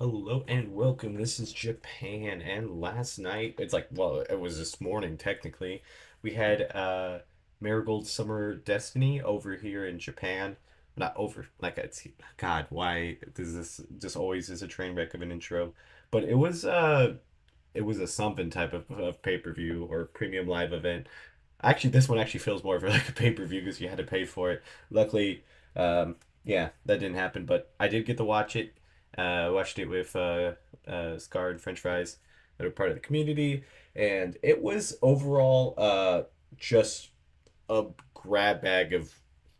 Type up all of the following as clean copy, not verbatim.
Hello and welcome. This is Japan, and last night, it was this morning technically, we had Marigold Summer Destiny over here in Japan. Not over, like it's God, why does this just always is a train wreck of an intro? But it was a something type of pay-per-view or premium live event. Actually, this one actually feels more of like a pay-per-view because you had to pay for it. Luckily, yeah, that didn't happen, but I did get to watch it. Watched it with Scar and French Fries that are part of the community, and it was overall just a grab bag of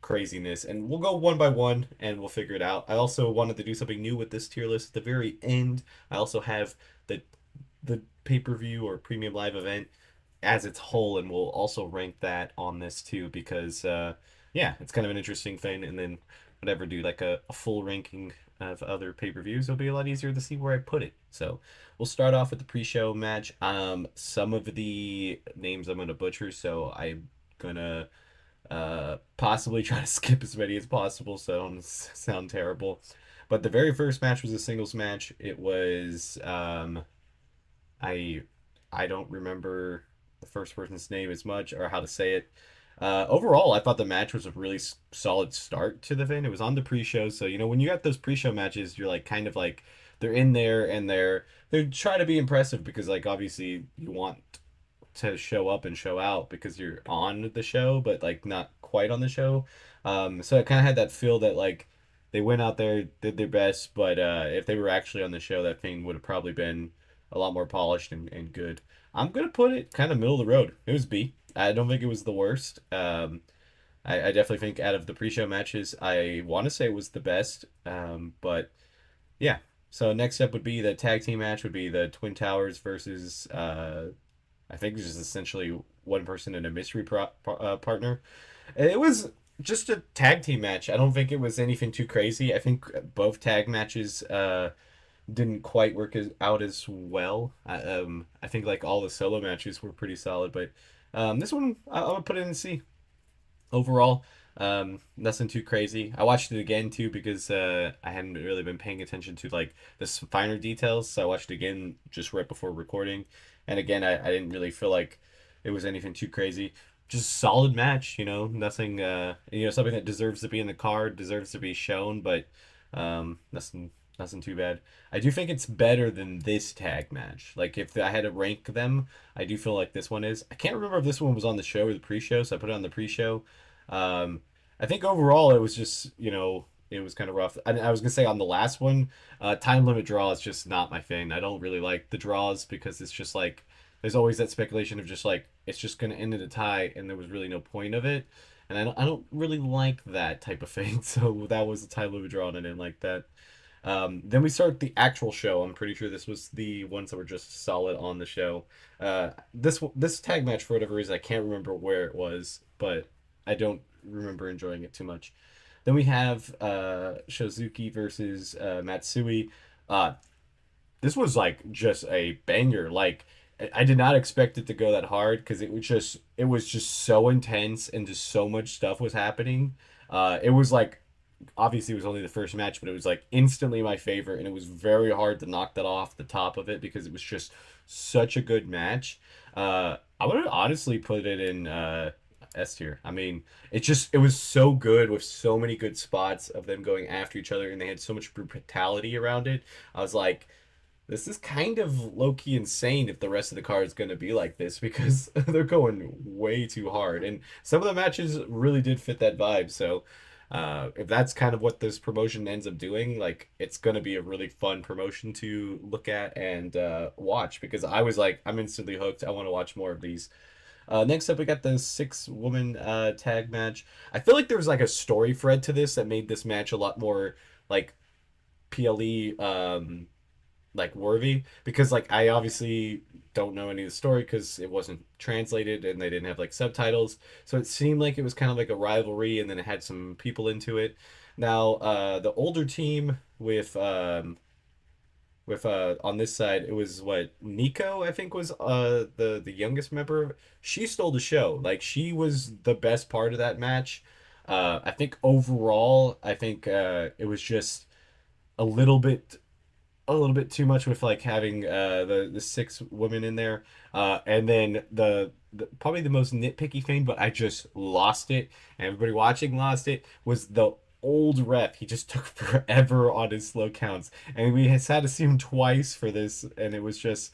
craziness. And we'll go one by one, and we'll figure it out. I also wanted to do something new with this tier list at the very end. I also have the pay per view or premium live event as its whole, and we'll also rank that on this too because yeah, it's kind of an interesting thing. And then whatever, do like a full ranking of other pay-per-views, it'll be a lot easier to see where I put it. So we'll start off with the pre-show match. Some of the names I'm gonna butcher, so I'm gonna possibly try to skip as many as possible so I don't sound terrible. But the very first match was a singles match. It was I I don't remember the first person's name as much or how to say it. Overall, I thought the match was a really solid start to the thing. It was on the pre-show, so when you got those pre-show matches, you're like kind of like they're in there and they're trying to be impressive because like obviously you want to show up and show out because you're on the show, but like not quite on the show. So it kind of had that feel that like they went out there, did their best, but if they were actually on the show, that thing would have probably been a lot more polished and good. I'm gonna put it kind of middle of the road. It was B. I don't think it was the worst. I definitely think out of the pre-show matches, I want to say it was the best. But yeah. So next up would be the tag team match. Would be the Twin Towers versus I think it's just essentially one person and a mystery partner. It was just a tag team match. I don't think it was anything too crazy. I think both tag matches didn't quite work out as well. I think like all the solo matches were pretty solid, but this one I'm gonna put it in C overall. Nothing too crazy. I watched it again too because I hadn't really been paying attention to like the finer details, so I watched it again just right before recording. And again, I didn't really feel like it was anything too crazy. Just solid match, nothing. Something that deserves to be in the card, deserves to be shown, but nothing too bad. I do think it's better than this tag match. Like if I had to rank them, I do feel like this one is. I can't remember if this one was on the show or the pre-show, so I put it on the pre-show. Um, I think overall it was just it was kind of rough. I was gonna say on the last one, time limit draw is just not my thing. I don't really like the draws because it's just like there's always that speculation of just like it's just gonna end in a tie and there was really no point of it. And I don't really like that type of thing. So that was the time limit draw, and I didn't like that. Then we start the actual show. I'm pretty sure this was the ones that were just solid on the show. This tag match for whatever reason I can't remember where it was, but I don't remember enjoying it too much. Then we have Shozuki versus Matsui. Uh, this was like just a banger. Like I did not expect it to go that hard because it was just so intense and just so much stuff was happening. It was like obviously it was only the first match, but it was like instantly my favorite, and it was very hard to knock that off the top of it because it was just such a good match. I would honestly put it in S tier. I mean, it was so good with so many good spots of them going after each other, and they had so much brutality around it. I was like, this is kind of low key insane if the rest of the card is going to be like this because they're going way too hard, and some of the matches really did fit that vibe. So if that's kind of what this promotion ends up doing, like it's gonna be a really fun promotion to look at and watch because I was like, I'm instantly hooked. I want to watch more of these. Next up, we got the six-woman tag match. I feel like there was like a story thread to this that made this match a lot more like PLE like worthy because like I obviously don't know any of the story because it wasn't translated and they didn't have like subtitles, so it seemed like it was kind of like a rivalry, and then it had some people into it. Now the older team with on this side, it was what Nico I think was the youngest member. She stole the show. Like she was the best part of that match. I think overall, I think it was just a little bit a little bit too much with like having the six women in there, and then the probably the most nitpicky thing, but I just lost it, and everybody watching lost it, was the old ref. He just took forever on his slow counts, and we had to see him twice for this, and it was just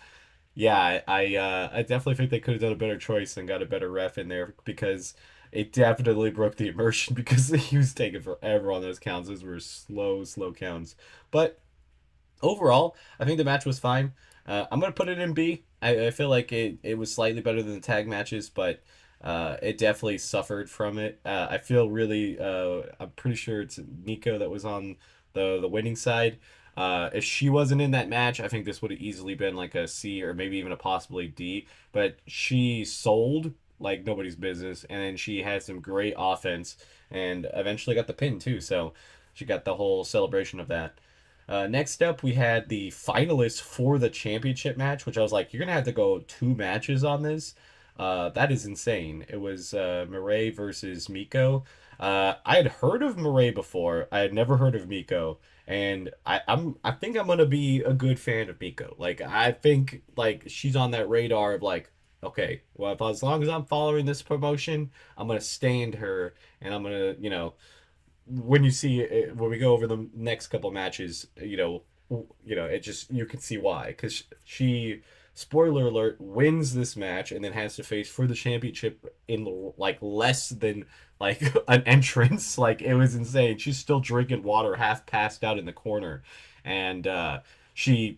yeah, I definitely think they could have done a better choice and got a better ref in there because it definitely broke the immersion because he was taking forever on those counts. Those were slow counts. But overall, I think the match was fine. I'm gonna put it in B. I feel like it was slightly better than the tag matches, but it definitely suffered from it. I feel really I'm pretty sure it's Nico that was on the winning side. If she wasn't in that match, I think this would have easily been like a C or maybe even a possibly D. But she sold like nobody's business, and then she had some great offense, and eventually got the pin too. So she got the whole celebration of that. Next up, we had the finalists for the championship match, which I was like, you're gonna have to go two matches on this. That is insane. It was Mireille versus Miko. I had heard of Mireille before. I had never heard of Miko, and I think I'm gonna be a good fan of Miko. Like I think like she's on that radar of like, okay, well if as long as I'm following this promotion, I'm gonna stand her, and I'm gonna when you see it, when we go over the next couple matches, it just you can see why because she, spoiler alert, wins this match and then has to face for the championship in like less than like an entrance. Like it was insane. She's still drinking water, half passed out in the corner, and she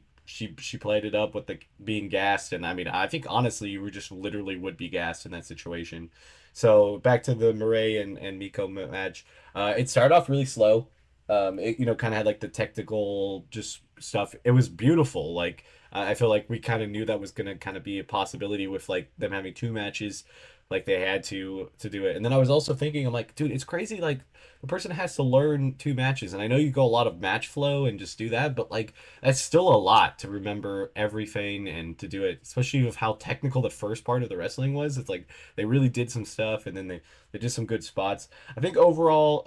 played it up with the being gassed, and I mean I think honestly you were just literally would be gassed in that situation. So back to the Mireille and Miko match. It started off really slow. It kind of had like the technical just stuff. It was beautiful. Like I feel like we kind of knew that was gonna kind of be a possibility with like them having two matches, like they had to do it. And then I was also thinking, I'm like, dude, it's crazy. Like the person has to learn two matches, and I know you go a lot of match flow and just do that, but like that's still a lot to remember everything and to do it, especially with how technical the first part of the wrestling was. It's like they really did some stuff, and then they did some good spots. I think overall,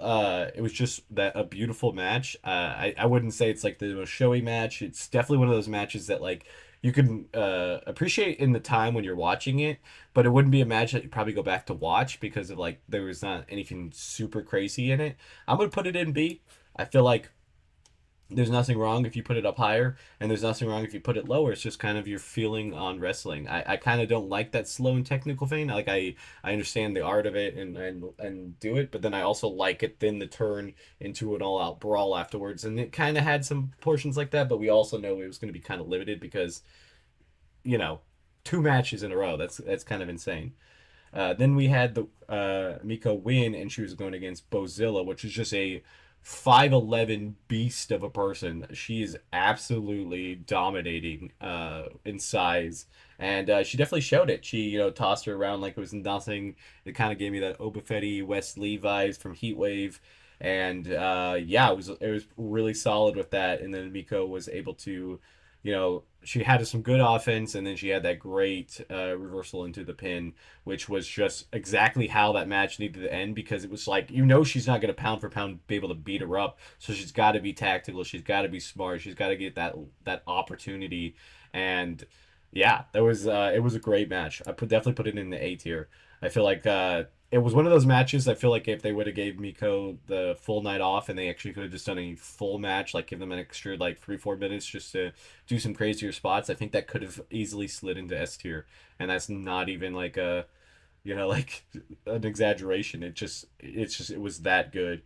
it was just that a beautiful match. I wouldn't say it's like the most showy match. It's definitely one of those matches that like you can appreciate in the time when you're watching it, but it wouldn't be a match that you probably go back to watch because of like there was not anything super crazy in it. I'm gonna put it in B. I feel like there's nothing wrong if you put it up higher, and there's nothing wrong if you put it lower. It's just kind of your feeling on wrestling. I kind of don't like that slow and technical thing. Like I understand the art of it and do it, but then I also like it then to turn into an all out brawl afterwards. And it kind of had some portions like that, but we also know it was going to be kind of limited because you know two matches in a row. That's kind of insane. Then we had the Miko win, and she was going against Bozilla, which is just a 5'11" beast of a person. She is absolutely dominating in size, and she definitely showed it. She tossed her around like it was nothing. It kind of gave me that Oba Fett, Wes Lee vibes from Heatwave, and yeah, it was really solid with that. And then Miko was able to she had some good offense, and then she had that great reversal into the pin, which was just exactly how that match needed to end because it was like, she's not going to pound for pound be able to beat her up. So she's got to be tactical. She's got to be smart. She's got to get that opportunity. And yeah, it was a great match. Definitely put it in the A tier. I feel like it was one of those matches. I feel like if they would have gave Miko the full night off and they actually could have just done a full match, like give them an extra like 3-4 minutes just to do some crazier spots, I think that could have easily slid into S tier. And that's not even like like an exaggeration. It was that good.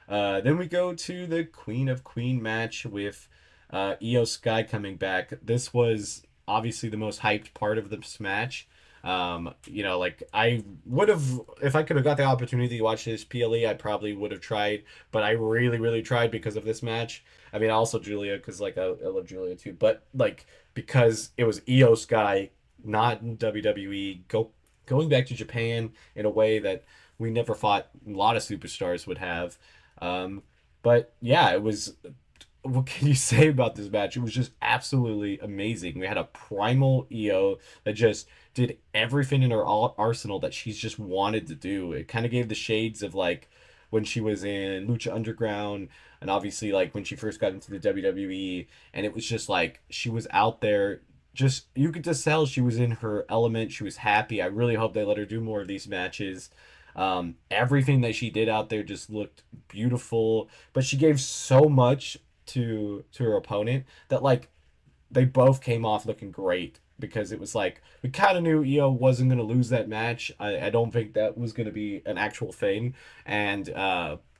Then we go to the Queen of Queen match with Io Sky coming back. This was obviously the most hyped part of this match. Like I would have, if I could have got the opportunity to watch this PLE, I probably would have tried, but I really, really tried because of this match. I mean, also Julia, because like I love Julia too, but like because it was Io Sky, not in WWE, going back to Japan in a way that we never thought a lot of superstars would have. Um, but yeah, it was. What can you say about this match? It was just absolutely amazing. We had a primal EO that just did everything in her arsenal that she's just wanted to do. It kind of gave the shades of like when she was in Lucha Underground, and obviously like when she first got into the WWE, and it was just like she was out there. Just you could just tell she was in her element. She was happy. I really hope they let her do more of these matches. Everything that she did out there just looked beautiful, but she gave so much to her opponent that like they both came off looking great because it was like we kind of knew Io wasn't going to lose that match. I don't think that was going to be an actual thing, and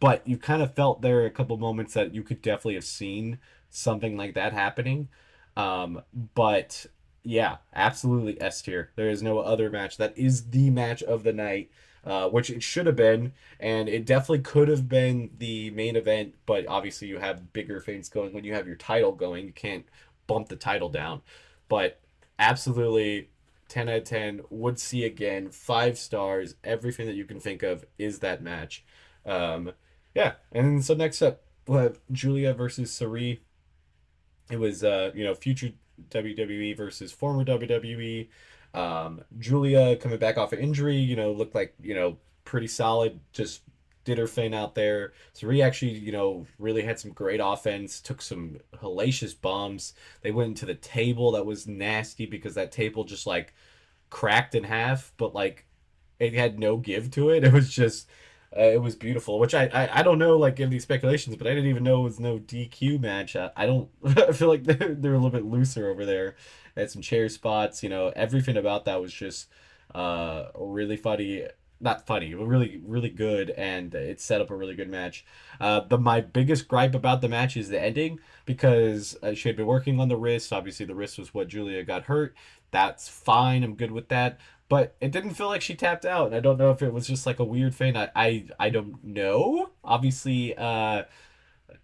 but you kind of felt there a couple moments that you could definitely have seen something like that happening. But yeah, absolutely S tier. There is no other match that is the match of the night. Which it should have been, and it definitely could have been the main event. But obviously, you have bigger things going when you have your title going. You can't bump the title down. But absolutely, 10 out of 10. Would see again. 5 stars. Everything that you can think of is that match. Um, yeah, and so next up, we'll have Julia versus Sari. It was future WWE versus former WWE. Julia coming back off an injury, looked like pretty solid. Just did her thing out there. So Rhea actually really had some great offense. Took some hellacious bombs. They went into the table that was nasty because that table just like cracked in half, but like it had no give to it. It was just it was beautiful, which I don't know, like give these speculations, but I didn't even know it was no DQ match. I don't I feel like they're a little bit looser over there. They had some chair spots, everything about that was just really funny. Not funny, but really, really good, and it set up a really good match. The my biggest gripe about the match is the ending because she had been working on the wrist. Obviously, the wrist was what Julia got hurt. That's fine. I'm good with that, but it didn't feel like she tapped out, and I don't know if it was just like a weird thing. I don't know. Obviously,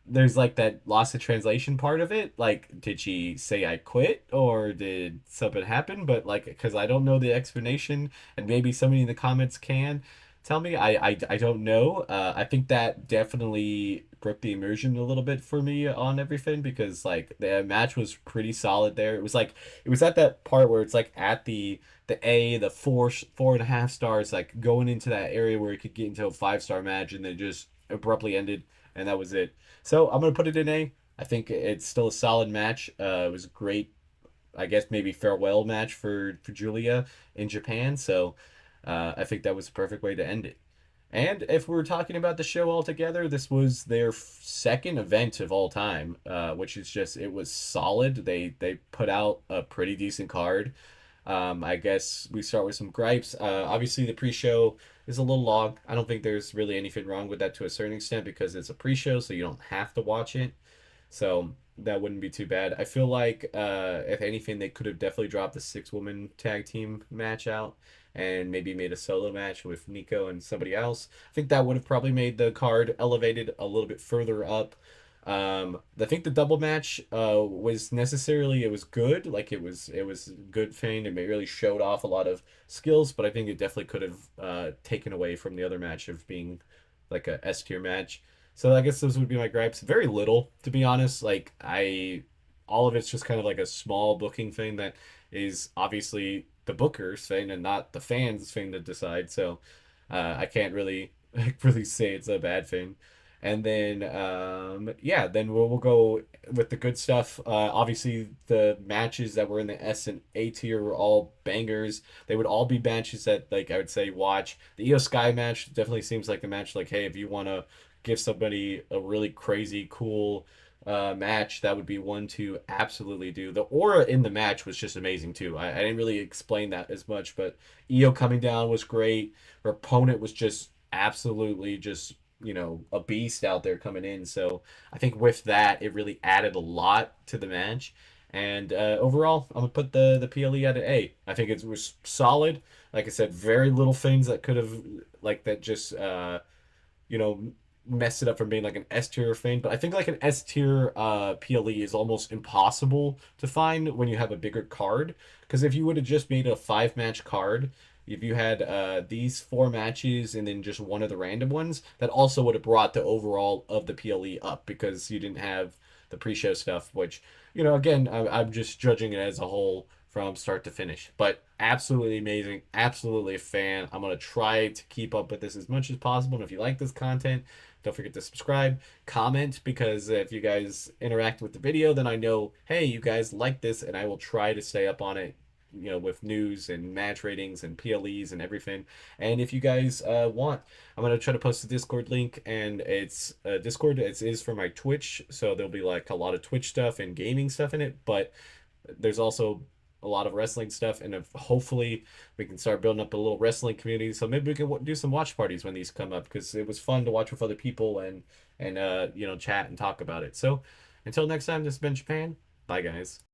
there's like that loss of translation part of it. Like, did she say I quit or did something happen? But like, because I don't know the explanation, and maybe somebody in the comments can tell me. I don't know. I think that definitely broke the immersion a little bit for me on everything because like the match was pretty solid there. It was like it was at that part where it's like at the 4.5 stars, like going into that area where it could get into a 5 star match and then just abruptly ended, and that was it. So I'm gonna put it in A. I think it's still a solid match. It was a great, I guess maybe farewell match for Julia in Japan. So I think that was the perfect way to end it. And if we're talking about the show altogether, this was their second event of all time, which is just it was solid. They put out a pretty decent card. I guess we start with some gripes. Obviously, the pre-show is a little long. I don't think there's really anything wrong with that to a certain extent because it's a pre-show, so you don't have to watch it. So that wouldn't be too bad. I feel like if anything, they could have definitely dropped the 6 woman tag team match out and maybe made a solo match with Nico and somebody else. I think that would have probably made the card elevated a little bit further up. I think the double match was necessarily it was good, like it was a good thing. It really showed off a lot of skills, but I think it definitely could have taken away from the other match of being like a S tier match. So I guess those would be my gripes. Very little, to be honest. Like all of it's just kind of like a small booking thing that is obviously the booker's thing and not the fans' thing to decide. So I can't really really say it's a bad thing. And then yeah, then we'll go with the good stuff. Obviously, the matches that were in the S and A tier were all bangers. They would all be matches that like I would say watch. The Io Sky match definitely seems like a match like hey, if you want to give somebody a really crazy cool match, that would be one to absolutely do. The aura in the match was just amazing too. I didn't really explain that as much, but Io coming down was great. Her opponent was just absolutely just a beast out there coming in. So I think with that, it really added a lot to the match. And overall, I'm gonna put the PLE at an A. I think it was solid. Like I said, very little things that could have like that just you know, messed it up from being like an S tier thing. But I think like an S tier PLE is almost impossible to find when you have a bigger card. Because if you would have just made a 5 match card, if you had these 4 matches and then just one of the random ones, that also would have brought the overall of the PLE up because you didn't have the pre-show stuff, which, again, I'm just judging it as a whole from start to finish. But absolutely amazing, absolutely a fan. I'm gonna try to keep up with this as much as possible. And if you like this content, don't forget to subscribe, comment, because if you guys interact with the video, then I know, hey, you guys like this, and I will try to stay up on it, you know, with news and match ratings and PLEs and everything. And if you guys want, I'm gonna try to post the Discord link, and it's Discord. It is for my Twitch, so there'll be like a lot of Twitch stuff and gaming stuff in it, but there's also a lot of wrestling stuff, and if, hopefully we can start building up a little wrestling community. So maybe we can do some watch parties when these come up, because it was fun to watch with other people and you know, chat and talk about it. So until next time, this has been Japan. Bye, guys.